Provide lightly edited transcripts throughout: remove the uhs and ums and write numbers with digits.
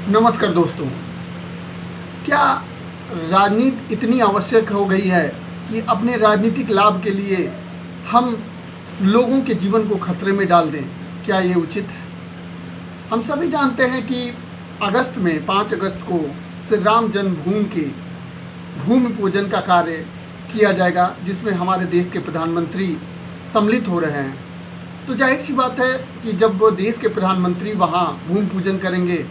नमस्कार दोस्तों। क्या राजनीति इतनी आवश्यक हो गई है कि अपने राजनीतिक लाभ के लिए हम लोगों के जीवन को खतरे में डाल दें? क्या ये उचित है? हम सभी जानते हैं कि अगस्त में 5 अगस्त को श्री राम जन्मभूमि के भूमि पूजन का कार्य किया जाएगा, जिसमें हमारे देश के प्रधानमंत्री सम्मिलित हो रहे हैं। तो जाहिर सी बात है कि जब वो देश के प्रधानमंत्री वहाँ भूमि पूजन करेंगे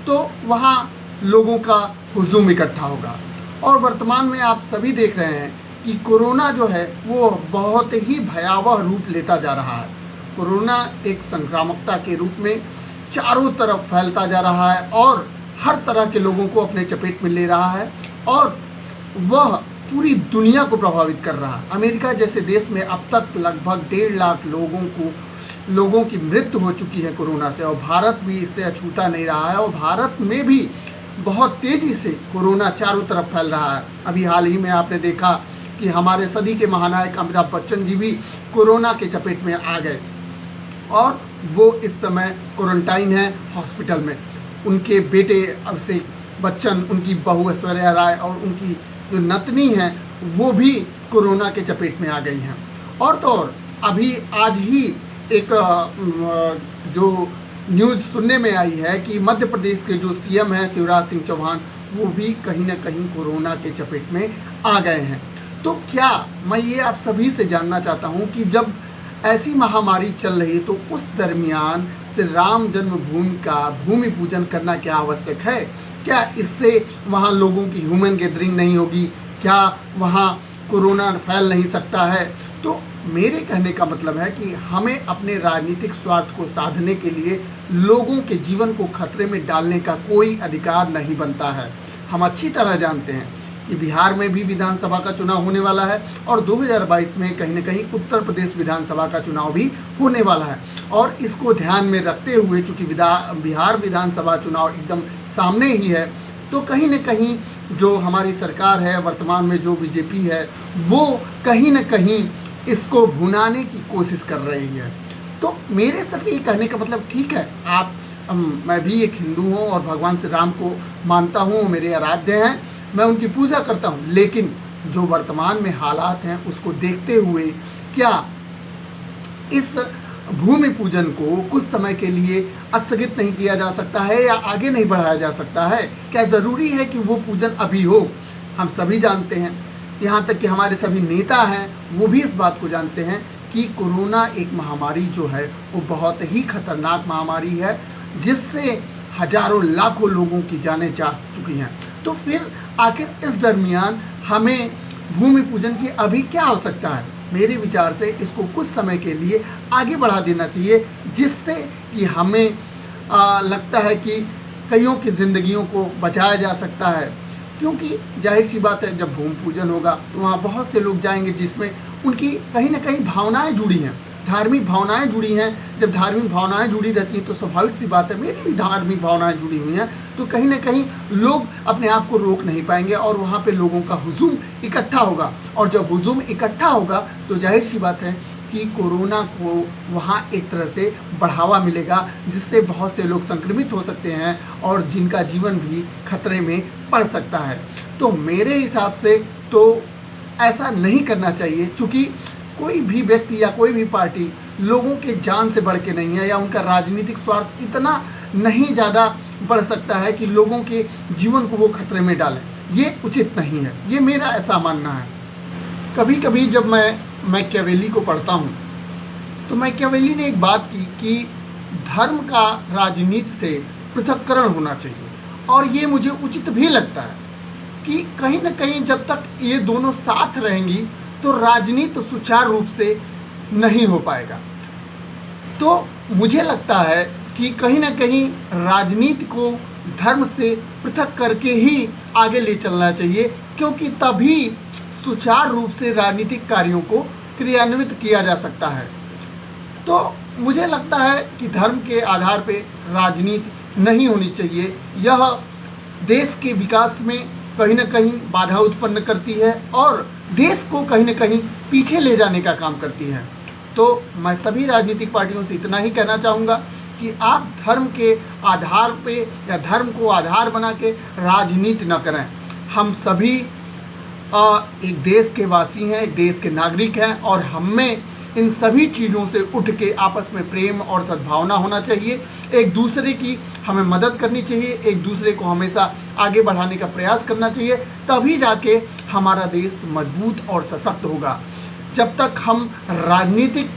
तो वहाँ लोगों का हुजूम इकट्ठा होगा। और वर्तमान में आप सभी देख रहे हैं कि कोरोना जो है वो बहुत ही भयावह रूप लेता जा रहा है। कोरोना एक संक्रामकता के रूप में चारों तरफ फैलता जा रहा है और हर तरह के लोगों को अपने चपेट में ले रहा है और वह पूरी दुनिया को प्रभावित कर रहा है। अमेरिका जैसे देश में अब तक लगभग 1.5 लाख लोगों की मृत्यु हो चुकी है कोरोना से, और भारत भी इससे अछूता नहीं रहा है। और भारत में भी बहुत तेज़ी से कोरोना चारों तरफ फैल रहा है। अभी हाल ही में आपने देखा कि हमारे सदी के महानायक अमिताभ बच्चन जी भी कोरोना के चपेट में आ गए और वो इस समय क्वारंटाइन है हॉस्पिटल में। उनके बेटे अभिषेक बच्चन, उनकी बहू ऐश्वर्या राय और उनकी जो नतनी हैं वो भी कोरोना के चपेट में आ गई हैं। और तो और अभी आज ही एक जो न्यूज़ सुनने में आई है कि मध्य प्रदेश के जो सीएम हैं शिवराज सिंह चौहान, वो भी कहीं ना कहीं कोरोना के चपेट में आ गए हैं। तो क्या मैं ये आप सभी से जानना चाहता हूँ कि जब ऐसी महामारी चल रही तो उस दरमियान श्री राम जन्मभूमि का भूमि पूजन करना क्या आवश्यक है? क्या इससे वहाँ लोगों की ह्यूमन गैदरिंग नहीं होगी? क्या वहाँ कोरोना फैल नहीं सकता है? तो मेरे कहने का मतलब है कि हमें अपने राजनीतिक स्वार्थ को साधने के लिए लोगों के जीवन को खतरे में डालने का कोई अधिकार नहीं बनता है। हम अच्छी तरह जानते हैं कि बिहार में भी विधानसभा का चुनाव होने वाला है और 2022 में कहीं ना कहीं उत्तर प्रदेश विधानसभा का चुनाव भी होने वाला है। और इसको ध्यान में रखते हुए, चूँकि बिहार विधानसभा चुनाव एकदम सामने ही है, तो कहीं न कहीं जो हमारी सरकार है वर्तमान में, जो बीजेपी है, वो कहीं न कहीं इसको भुनाने की कोशिश कर रही है। तो मेरे सिर्फ ये कहने का मतलब, ठीक है, मैं भी एक हिंदू हूँ और भगवान श्री राम को मानता हूँ, मेरे आराध्य हैं, मैं उनकी पूजा करता हूँ, लेकिन जो वर्तमान में हालात हैं उसको देखते हुए क्या इस भूमि पूजन को कुछ समय के लिए स्थगित नहीं किया जा सकता है या आगे नहीं बढ़ाया जा सकता है? क्या ज़रूरी है कि वो पूजन अभी हो? हम सभी जानते हैं, यहाँ तक कि हमारे सभी नेता हैं वो भी इस बात को जानते हैं कि कोरोना एक महामारी जो है वो बहुत ही खतरनाक महामारी है, जिससे हजारों लाखों लोगों की जानें जा चुकी हैं। तो फिर आखिर इस दरमियान हमें भूमि पूजन की अभी क्या आवश्यकता है? मेरे विचार से इसको कुछ समय के लिए आगे बढ़ा देना चाहिए, जिससे कि हमें लगता है कि कईयों की ज़िंदगियों को बचाया जा सकता है। क्योंकि जाहिर सी बात है, जब भूमि पूजन होगा तो वहाँ बहुत से लोग जाएंगे जिसमें उनकी कहीं ना कहीं भावनाएं जुड़ी हैं, धार्मिक भावनाएं जुड़ी हैं। जब धार्मिक भावनाएं जुड़ी रहती हैं तो स्वाभाविक सी बात है, मेरी भी धार्मिक भावनाएं जुड़ी हुई हैं, तो कहीं ना कहीं लोग अपने आप को रोक नहीं पाएंगे और वहाँ पे लोगों का हुजूम इकट्ठा होगा। और जब हुजूम इकट्ठा होगा तो जाहिर सी बात है कि कोरोना को वहाँ एक तरह से बढ़ावा मिलेगा, जिससे बहुत से लोग संक्रमित हो सकते हैं और जिनका जीवन भी खतरे में पड़ सकता है। तो मेरे हिसाब से तो ऐसा नहीं करना चाहिए, क्योंकि कोई भी व्यक्ति या कोई भी पार्टी लोगों के जान से बढ़ के नहीं है, या उनका राजनीतिक स्वार्थ इतना नहीं ज़्यादा बढ़ सकता है कि लोगों के जीवन को वो खतरे में डालें। ये उचित नहीं है, ये मेरा ऐसा मानना है। कभी कभी जब मैं मैकियावेली को पढ़ता हूँ तो मैकियावेली ने एक बात की कि धर्म का राजनीति से पृथक्करण होना चाहिए, और ये मुझे उचित भी लगता है कि कहीं ना कहीं जब तक ये दोनों साथ रहेंगी तो राजनीति सुचारू रूप से नहीं हो पाएगा। तो मुझे लगता है कि कहीं ना कहीं राजनीति को धर्म से पृथक करके ही आगे ले चलना चाहिए, क्योंकि तभी सुचारू रूप से राजनीतिक कार्यों को क्रियान्वित किया जा सकता है। तो मुझे लगता है कि धर्म के आधार पर राजनीति नहीं होनी चाहिए। यह देश के विकास में कहीं ना कहीं बाधा उत्पन्न करती है और देश को कहीं ना कहीं पीछे ले जाने का काम करती है। तो मैं सभी राजनीतिक पार्टियों से इतना ही कहना चाहूँगा कि आप धर्म के आधार पे या धर्म को आधार बना के राजनीति न करें। हम सभी एक देश के वासी हैं, एक देश के नागरिक हैं, और हमें इन सभी चीज़ों से उठ के आपस में प्रेम और सद्भावना होना चाहिए। एक दूसरे की हमें मदद करनी चाहिए, एक दूसरे को हमेशा आगे बढ़ाने का प्रयास करना चाहिए, तभी जाके हमारा देश मजबूत और सशक्त होगा। जब तक हम राजनीतिक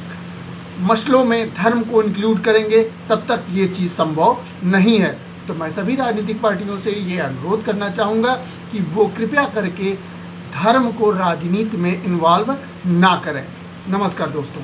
मसलों में धर्म को इंक्लूड करेंगे तब तक ये चीज़ संभव नहीं है। तो मैं सभी राजनीतिक पार्टियों से ये अनुरोध करना चाहूँगा कि वो कृपया करके धर्म को राजनीति में इन्वॉल्व ना करें। नमस्कार दोस्तों।